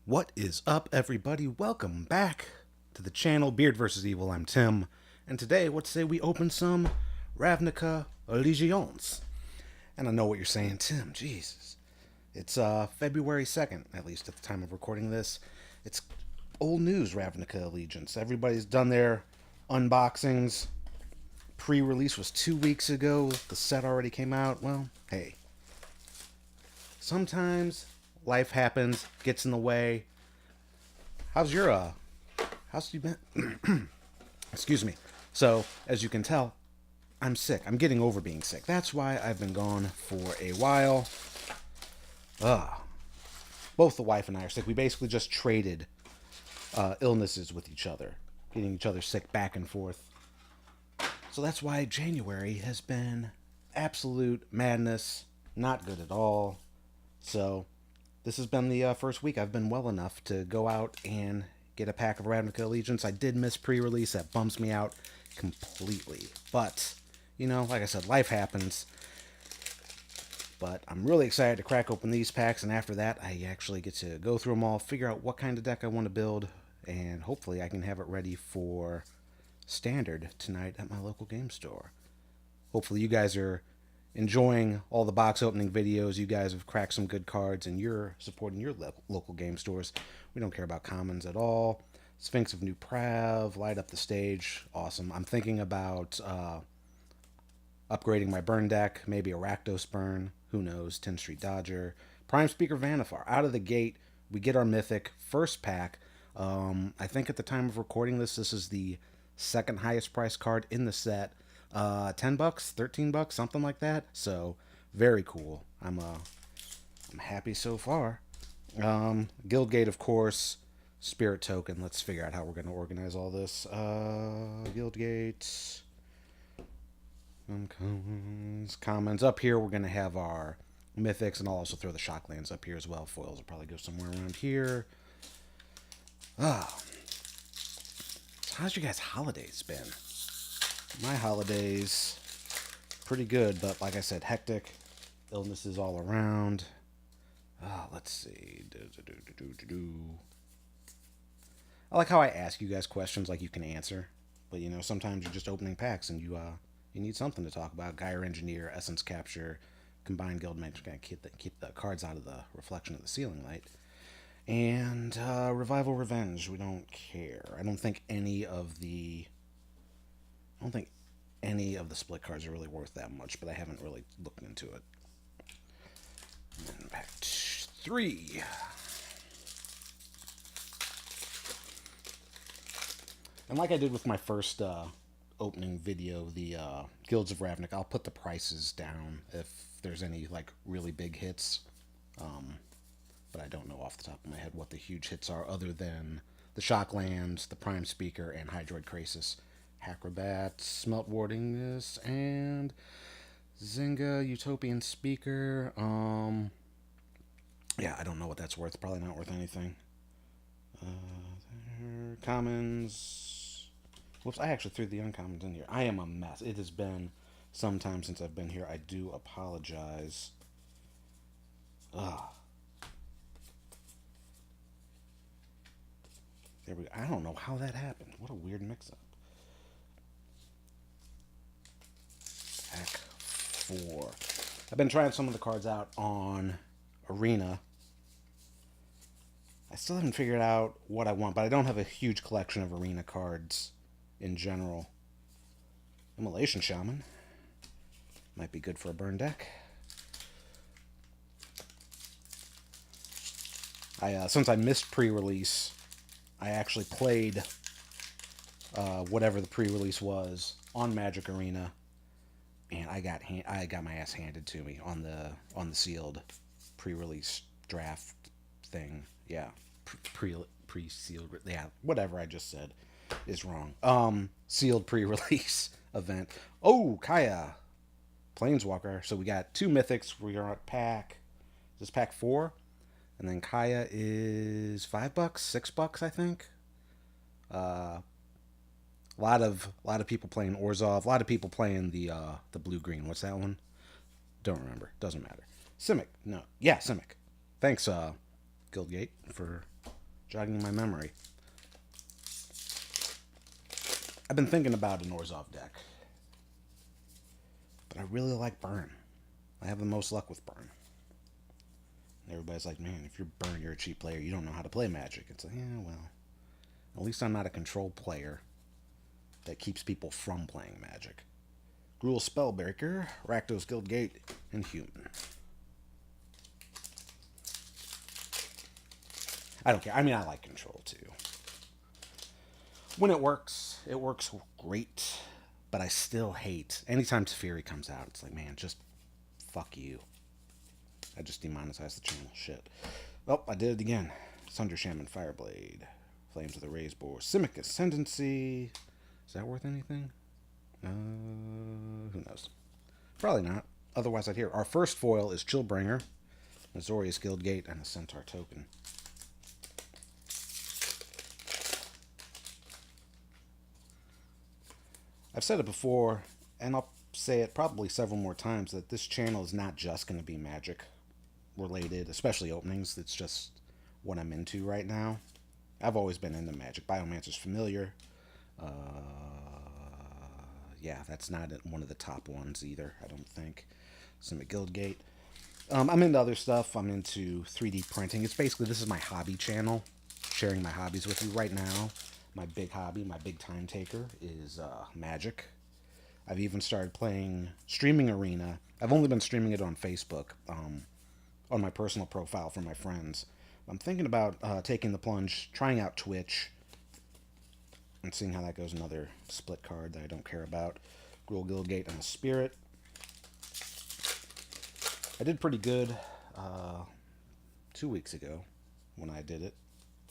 What is up, everybody? Welcome back to the channel Beard vs. Evil. I'm Tim, and today, what say we open some Ravnica Legions? And I know what you're saying, Tim. Jesus, it's February 2nd, at least at the time of recording this. It's old news, Ravnica Allegiance. Everybody's done their unboxings. Pre-release was 2 weeks ago. The set already came out. Well, hey, sometimes life happens, gets in the way. How's your how's you been? Excuse me. So, as you can tell, I'm sick. I'm getting over being sick. That's why I've been gone for a while. Both the wife and I are sick. We basically just traded illnesses with each other, getting each other sick back and forth. So that's why January has been absolute madness. Not good at all. So this has been the first week I've been well enough to go out and get a pack of Ravnica Allegiance. I did miss pre-release. That bumps me out completely. But, you know, like I said, life happens. But I'm really excited to crack open these packs, and after that, I actually get to go through them all, figure out what kind of deck I want to build, and hopefully I can have it ready for Standard tonight at my local game store. Hopefully you guys are enjoying all the box opening videos. You guys have cracked some good cards, and you're supporting your local game stores. We don't care about commons at all. Sphinx of New Prav, light up the stage, awesome. I'm thinking about upgrading my burn deck, maybe a Rakdos burn, who knows, 10th Street Dodger. Prime Speaker Vanifar, out of the gate, we get our mythic first pack. I think at the time of recording this, this is the second highest price card in the set. 10 bucks, 13 bucks, something like that. So very cool. I'm happy so far. Guildgate, of course. Spirit token. Let's figure out how we're going to organize all this. Guildgate. Commons up here. We're going to have our mythics, and I'll also throw the shocklands up here as well. Foils will probably go somewhere around here. So how's your guys' holidays been? My holidays, pretty good, but like I said, hectic. Illnesses all around. Let's see. I like how I ask you guys questions like you can answer, but you know sometimes you're just opening packs and you need something to talk about. Gyre Engineer, Essence Capture, Combined Guild Mage, gotta keep the cards out of the reflection of the ceiling light. And Revival Revenge, we don't care. I don't think any of the split cards are really worth that much, but I haven't really looked into it. And then pack 3. And like I did with my first opening video, the Guilds of Ravnica, I'll put the prices down if there's any like really big hits. But I don't know off the top of my head what the huge hits are other than the Shocklands, the Prime Speaker, and Hydroid Krasis. Acrobat, Smelt Wardingness, and Zynga, Utopian Speaker. Yeah, I don't know what that's worth. Probably not worth anything. Commons. Whoops, I actually threw the uncommons in here. I am a mess. It has been some time since I've been here. I do apologize. There we go. I don't know how that happened. What a weird mix-up. Pack 4. I've been trying some of the cards out on Arena. I still haven't figured out what I want, but I don't have a huge collection of Arena cards in general. Immolation Shaman. Might be good for a burn deck. Since I missed pre-release, I actually played whatever the pre-release was on Magic Arena, and I got my ass handed to me on the sealed pre-release draft thing. Yeah, pre-sealed. Yeah, whatever I just said is wrong. Sealed pre-release event. Oh, Kaya, Planeswalker. So we got 2 mythics. We are at pack. Is this pack 4? And then Kaya is $5, $6, I think. A lot of people playing Orzhov. A lot of people playing the blue green. What's that one? Don't remember. Doesn't matter. Simic. No. Yeah, Simic. Thanks, Guildgate, for jogging my memory. I've been thinking about an Orzhov deck, but I really like Burn. I have the most luck with Burn. Everybody's like, man, if you're Burn, you're a cheap player. You don't know how to play Magic. It's like, yeah, well, at least I'm not a control player that keeps people from playing Magic. Gruul Spellbreaker, Rakdos Guildgate, and Human. I don't care. I mean, I like control too. When it works great. But I still hate anytime Teferi comes out. It's like, man, just fuck you. I just demonetized the channel. Shit. Oh, I did it again. Sunder Shaman Fireblade. Flames of the Raised Boar. Simic Ascendancy. Is that worth anything? Who knows? Probably not. Otherwise, I'd hear. Our first foil is Chillbringer, Azorius Guildgate, and a Centaur token. I've said it before, and I'll say it probably several more times, that this channel is not just going to be Magic related, especially openings. It's just what I'm into right now. I've always been into Magic. Biomancer's familiar. Yeah, that's not one of the top ones either, I don't think. Simic Guildgate. I'm into other stuff. I'm into 3D printing. It's basically, this is my hobby channel, sharing my hobbies with you right now. My big hobby, my big time taker is Magic. I've even started streaming Arena. I've only been streaming it on Facebook, on my personal profile for my friends. I'm thinking about taking the plunge, trying out Twitch, and seeing how that goes. Another split card that I don't care about. Gruul Guildgate and the Spirit. I did pretty good 2 weeks ago when I did it.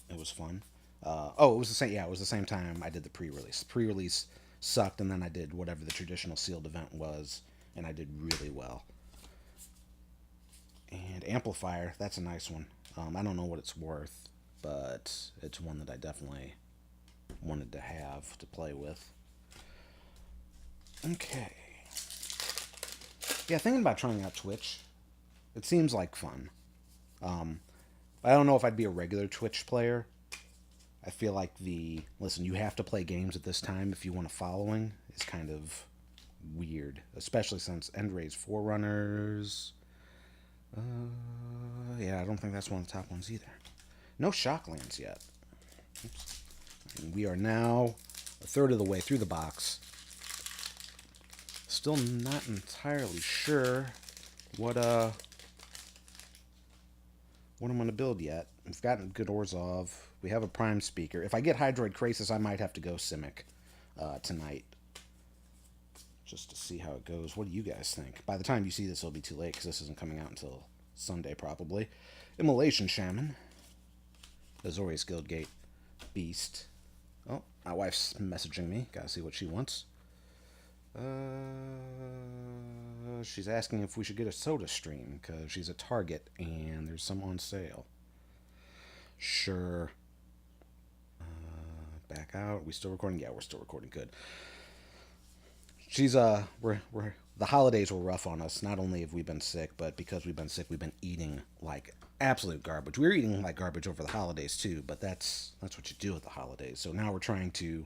It was fun. It was the same. Yeah, it was the same time I did the pre-release. Pre-release sucked, and then I did whatever the traditional sealed event was, and I did really well. And Amplifier, that's a nice one. I don't know what it's worth, but it's one that I definitely wanted to have to play with. Okay. Yeah, thinking about trying out Twitch. It seems like fun. I don't know if I'd be a regular Twitch player. I feel like listen, you have to play games at this time if you want a following is kind of weird, especially since Endray's Forerunners. Yeah, I don't think that's one of the top ones either. No Shocklands yet. Oops. And we are now a third of the way through the box. Still not entirely sure what I'm going to build yet. We've gotten good Orzhov. We have a Prime Speaker. If I get Hydroid Krasis, I might have to go Simic tonight. Just to see how it goes. What do you guys think? By the time you see this, it'll be too late, because this isn't coming out until Sunday, probably. Immolation Shaman. Azorius Guildgate. Beast. Oh, my wife's messaging me. Gotta see what she wants. She's asking if we should get a soda stream, because she's at Target, and there's some on sale. Sure. Back out. We still recording? Yeah, we're still recording. Good. She's the holidays were rough on us. Not only have we been sick, but because we've been sick, we've been eating like absolute garbage. We were eating like garbage over the holidays too, but that's what you do at the holidays. So now we're trying to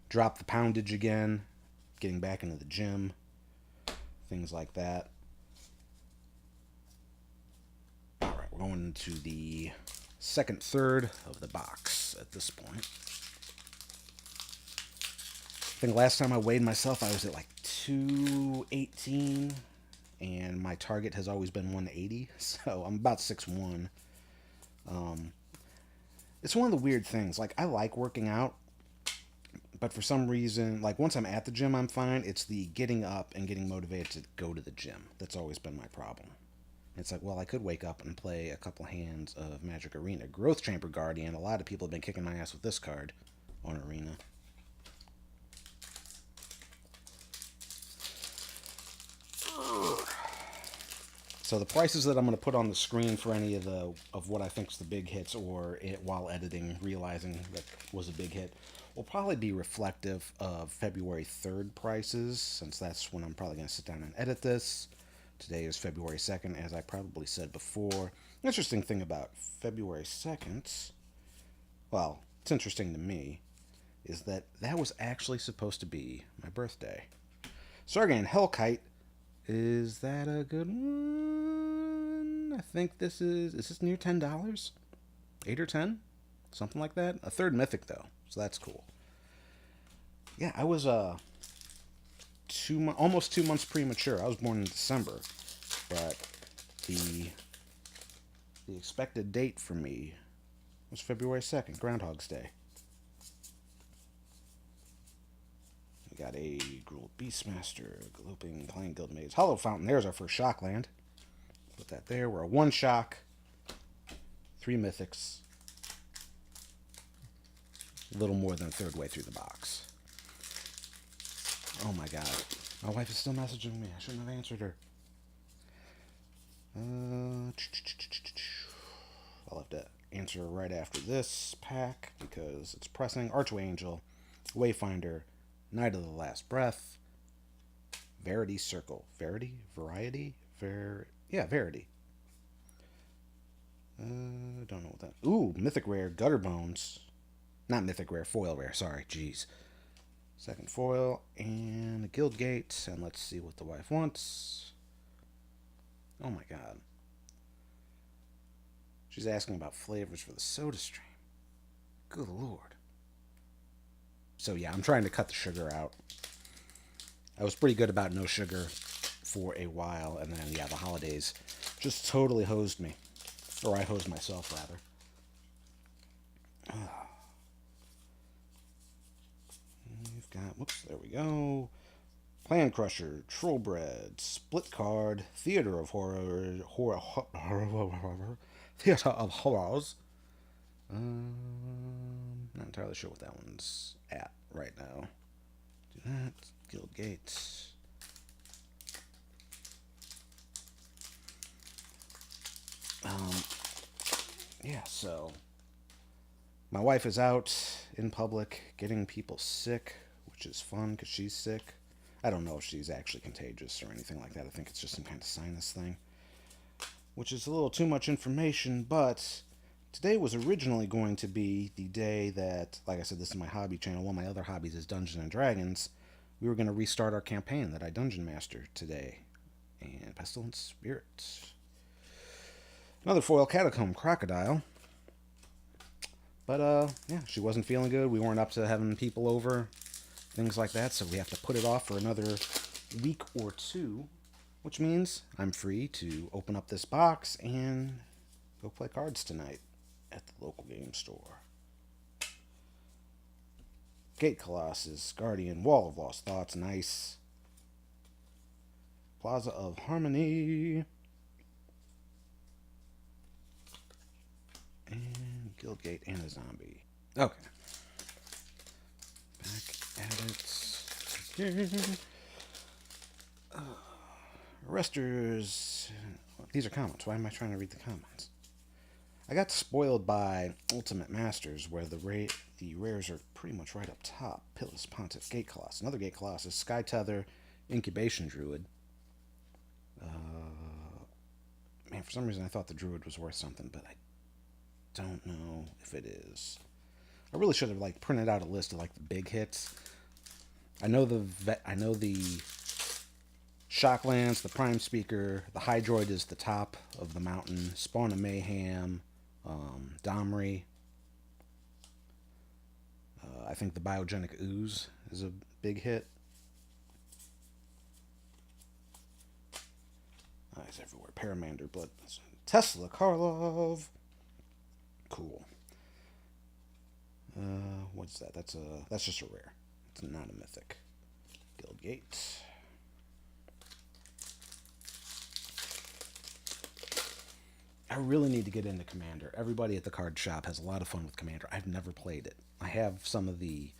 drop the poundage again, getting back into the gym, things like that. All right, we're going into the second third of the box at this point. I think last time I weighed myself, I was at like 218, and my target has always been 180, so I'm about 6'1". It's one of the weird things. Like, I like working out, but for some reason, like, once I'm at the gym, I'm fine. It's the getting up and getting motivated to go to the gym. That's always been my problem. It's like, well, I could wake up and play a couple hands of Magic Arena. Growth Chamber Guardian, a lot of people have been kicking my ass with this card on Arena. So the prices that I'm going to put on the screen for any of what I think is the big hits, or while editing, realizing that was a big hit, will probably be reflective of February 3rd prices, since that's when I'm probably going to sit down and edit this. Today is February 2nd, as I probably said before. Interesting thing about February 2nd well, it's interesting to me, is that that was actually supposed to be my birthday. Sargon Hellkite, is that a good one? I think is this near $10? 8 or 10? Something like that. A third mythic, though, so that's cool. Yeah, I was almost 2 months premature. I was born in December, but the the expected date for me was February 2nd, Groundhog's Day. We got a Gruul Beastmaster, Galoping Clan Guildmates, Hollow Fountain. There's our first shock land. Put that there. We're a 1 shock, 3 mythics. A little more than a third way through the box. Oh my god. My wife is still messaging me. I shouldn't have answered her. I'll have to answer right after this pack because it's pressing. Archway Angel, Wayfinder, Knight of the Last Breath, Verity Circle. Verity? Variety? Yeah, Verity. Don't know what that... Ooh, Mythic Rare, Gutter Bones. Not Mythic Rare, Foil Rare, sorry, jeez. Second foil, and a Guild Gate, and let's see what the wife wants. Oh my god. She's asking about flavors for the soda stream. Good lord. So yeah, I'm trying to cut the sugar out. I was pretty good about no sugar for a while, and then, yeah, the holidays just totally hosed me. Or I hosed myself, rather. We've got, whoops, there we go. Plan Crusher, Trollbred, Split Card, Theater of Horror, Theater of Horrors. Not entirely sure what that one's at right now. Do that. Guild Gates. Yeah, so my wife is out in public getting people sick, which is fun because she's sick. I don't know if she's actually contagious or anything like that. I think it's just some kind of sinus thing, which is a little too much information, but today was originally going to be the day that, like I said, this is my hobby channel. One of my other hobbies is Dungeons and Dragons. We were going to restart our campaign that I Dungeon Master today. And Pestilence Spirit. Another foil, Catacomb Crocodile. But, yeah, she wasn't feeling good. We weren't up to having people over, things like that, so we have to put it off for another week or two, which means I'm free to open up this box and go play cards tonight at the local game store. Gate Colossus, Guardian, Wall of Lost Thoughts, nice. Plaza of Harmony. And Guildgate and a zombie. Okay. Back at it again. Arresters. These are comments. Why am I trying to read the comments? I got spoiled by Ultimate Masters, where the rares are pretty much right up top. Pitiless Pontiff, Gate Colossus, another Gate Colossus, Sky Tether, Incubation Druid. Man, for some reason I thought the Druid was worth something, but I don't know if it is. I really should have printed out a list of the big hits. I know the Shocklands, the Prime Speaker, the Hydroid is the top of the mountain, Spawn of Mayhem, Domri. I think the Biogenic Ooze is a big hit. It's everywhere. Paramander, Blood, Tesla, Karlov. Cool. What's that? That's just a rare. It's not a mythic. Guildgate. I really need to get into Commander. Everybody at the card shop has a lot of fun with Commander. I've never played it. I have some of the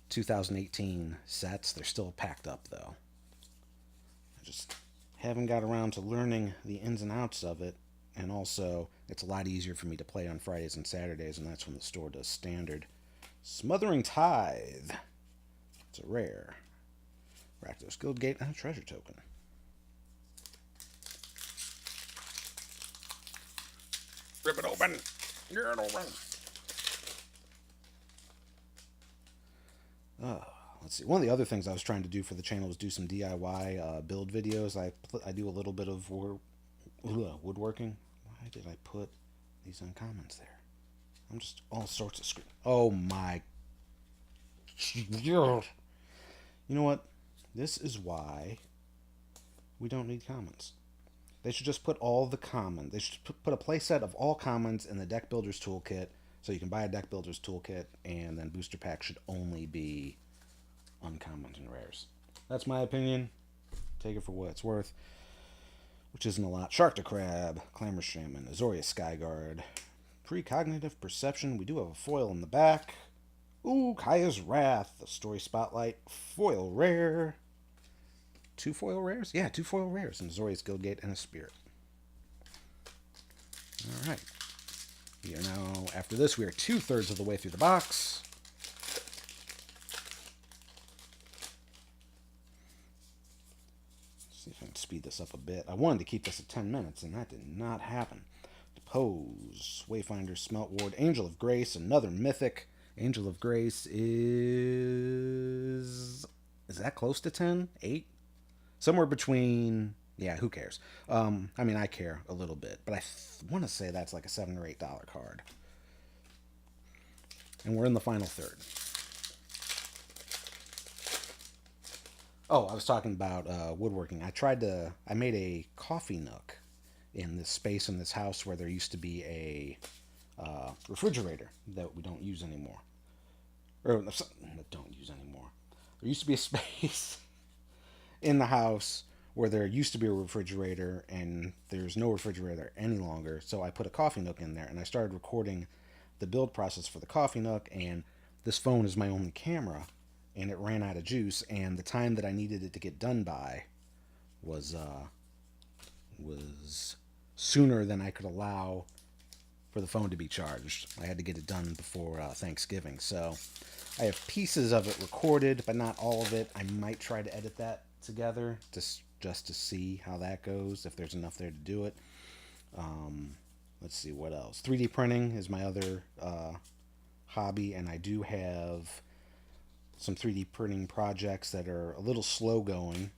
2018 sets. They're still packed up, though. I just haven't got around to learning the ins and outs of it. And also, it's a lot easier for me to play on Fridays and Saturdays, and that's when the store does standard. Smothering Tithe. It's a rare. Rakdos Guildgate and a treasure token. Rip it open. Get it open. Uh, let's see. One of the other things I was trying to do for the channel was do some DIY build videos. I do a little bit of woodworking. Why did I put these uncommons there? I'm just all sorts of screwed. Oh my. You know what? This is why we don't need commons. They should just put all the common. They should put a playset of all commons in the Deck Builder's Toolkit, so you can buy a Deck Builder's Toolkit, and then booster packs should only be uncommons and rares. That's my opinion. Take it for what it's worth, which isn't a lot. Shark to Crab, Clamor Shaman, Azoria Skyguard, Precognitive Perception. We do have a foil in the back. Ooh, Kaya's Wrath, the Story Spotlight, foil rare. 2 foil rares? Yeah, 2 foil rares, and Azorius Guildgate and a Spirit. All right. We are now, after this, we are 2/3 of the way through the box. Let's see if I can speed this up a bit. I wanted to keep this at 10 minutes, and that did not happen. Depose, Wayfinder, Smelt Ward, Angel of Grace, another mythic. Angel of Grace is that close to 10? 8? Somewhere between, yeah, who cares? I mean, I care a little bit, but I want to say that's like a $7 or $8 card. And we're in the final third. Oh, I was talking about woodworking. I made a coffee nook in this space in this house where there used to be a refrigerator that we don't use anymore. Or don't use anymore. There used to be a space in the house where there used to be a refrigerator, and there's no refrigerator any longer. So I put a coffee nook in there, and I started recording the build process for the coffee nook, and this phone is my only camera, and it ran out of juice, and the time that I needed it to get done by was sooner than I could allow for the phone to be charged. I had to get it done before Thanksgiving. So I have pieces of it recorded, but not all of it. I might try to edit that together just to see how that goes, if there's enough there to do it. Let's see what else. 3D printing is my other hobby, and I do have some 3D printing projects that are a little slow going.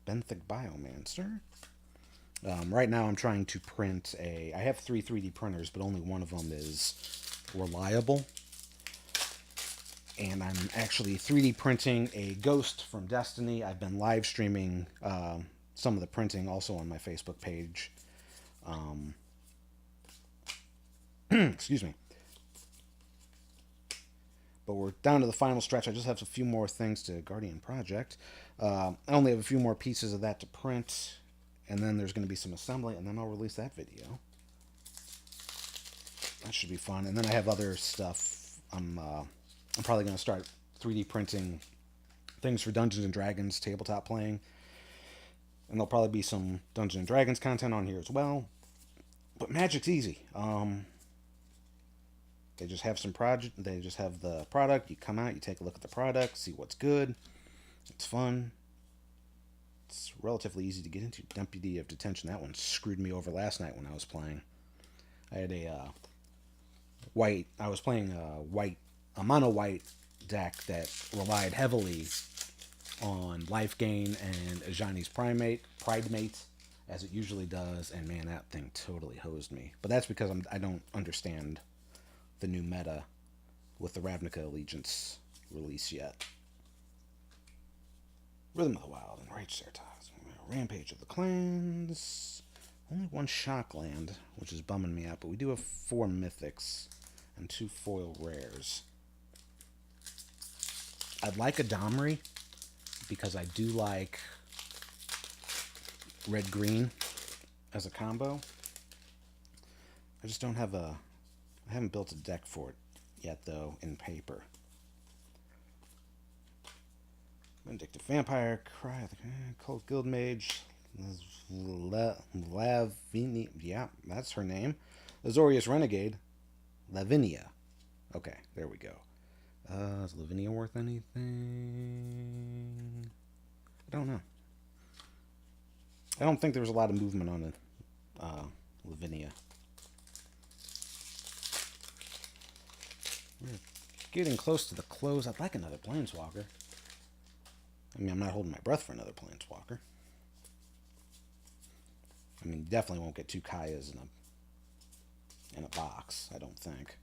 Benthic Biomancer. Right now I'm trying to print I have 3 3D printers, but only one of them is reliable. And I'm actually 3D printing a ghost from Destiny. I've been live streaming some of the printing also on my Facebook page. Excuse me. But we're down to the final stretch. I just have a few more things to Guardian Project. I only have a few more pieces of that to print. And then there's going to be some assembly, and then I'll release that video. That should be fun. And then I have other stuff. I'm probably going to start 3D printing things for Dungeons & Dragons tabletop playing. And there'll probably be some Dungeons & Dragons content on here as well. But Magic's easy. They just have they just have the product. You come out, you take a look at the product, see what's good. It's fun. It's relatively easy to get into. Deputy of Detention. That one screwed me over last night when I was playing. I had I was playing a mono white deck that relied heavily on life gain and Ajani's Pridemate, as it usually does, and man, that thing totally hosed me. But that's because I don't understand the new meta with the Ravnica Allegiance release yet. Rhythm of the Wild and Rage Certas. Rampage of the Clans. Only 1 Shockland, which is bumming me out, but we do have 4 Mythics and 2 foil rares. I'd like a Domri, because I do like red-green as a combo. I just don't have I haven't built a deck for it yet, though, in paper. Vindictive Vampire, Cry of the Cold Guild Mage, Lavinia, yeah, that's her name. Azorius Renegade, Lavinia. Okay, there we go. Is Lavinia worth anything? I don't know. I don't think there was a lot of movement on it. Lavinia. getting close to the close. I'd like another Planeswalker. I mean, I'm not holding my breath for another Planeswalker. I mean, definitely won't get two Kayas in a box, I don't think.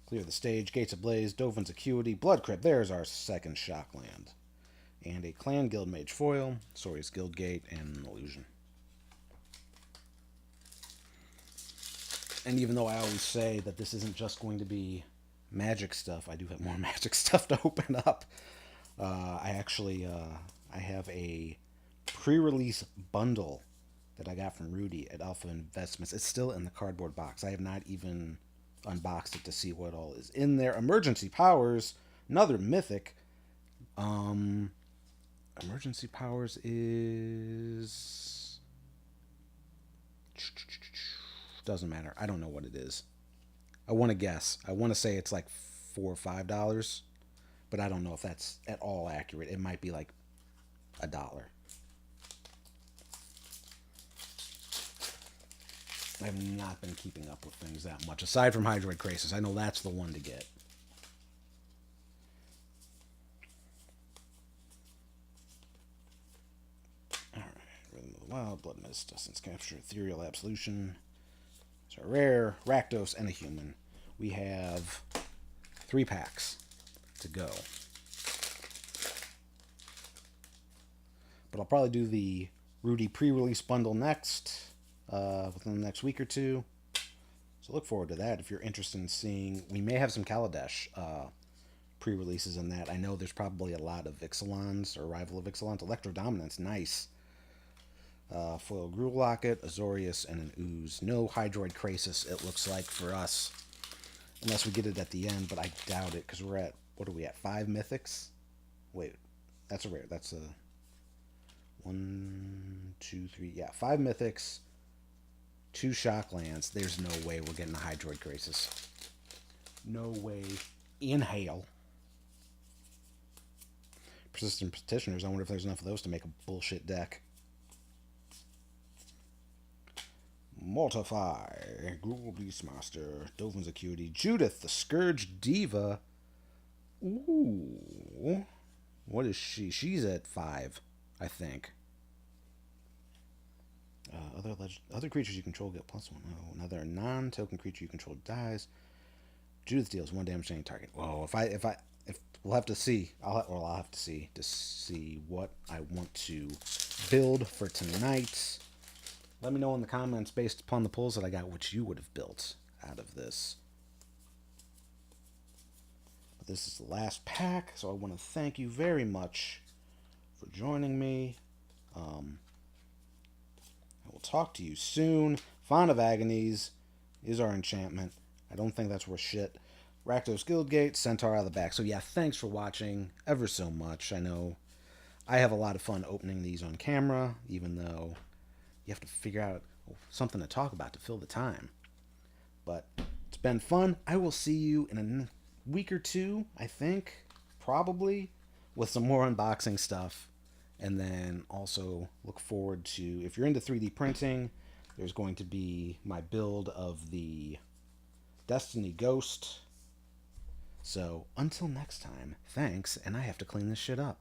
Clear the stage, Gates Ablaze, Dovin's Acuity, Blood Crypt. There's our second shock land. And a Clan Guild Mage foil, Sorius Guildgate, and an Illusion. And even though I always say that this isn't just going to be Magic stuff, I do have more Magic stuff to open up. I have a pre-release bundle that I got from Rudy at Alpha Investments. It's still in the cardboard box. I have not even unboxed it to see what all is in there. Emergency Powers, another mythic. Emergency Powers is... Doesn't matter. I don't know what it is. I want to guess. I want to say it's like $4 or $5, but I don't know if that's at all accurate. It might be like $1. I have not been keeping up with things that much, aside from Hydroid Crisis. I know that's the one to get. Alright, Rhythm of the Wild, Blood Mist, Essence Capture, Ethereal Absolution. So a rare, Rakdos, and a human. We have 3 packs to go. But I'll probably do the Rudy pre-release bundle next, within the next week or two. So look forward to that if you're interested in seeing. We may have some Kaladesh pre-releases in that. I know there's probably a lot of Ixalans, or Arrival of Ixalans. Electro Dominance, nice. Foil Gruul Locket, Azorius, and an Ooze. No Hydroid Crisis, it looks like, for us. Unless we get it at the end, but I doubt it, because we're at, what are we at, 5 Mythics? Wait, that's a rare. That's a 1, 2, 3, yeah, 5 Mythics, 2 Shocklands. There's no way we're getting a Hydroid Crisis. No way. Inhale. Persistent Petitioners, I wonder if there's enough of those to make a bullshit deck. Mortify, Gruul Beastmaster, Dovin's Acuity, Judith, the Scourge Diva. Ooh. What is she? She's at 5, I think. Other creatures you control get +1. Oh, another non-token creature you control dies. Judith deals 1 damage to any target. Whoa, if we'll have to see. I'll have to see what I want to build for tonight. Let me know in the comments, based upon the pulls that I got, what you would have built out of this. But this is the last pack, so I want to thank you very much for joining me. I will talk to you soon. Font of Agonies is our enchantment. I don't think that's worth shit. Rakdos Guildgate, Centaur out of the back. So yeah, thanks for watching ever so much. I know I have a lot of fun opening these on camera, even though you have to figure out something to talk about to fill the time. But it's been fun. I will see you in a week or two, I think, probably, with some more unboxing stuff. And then also look forward to, if you're into 3D printing, there's going to be my build of the Destiny Ghost. So until next time, thanks, and I have to clean this shit up.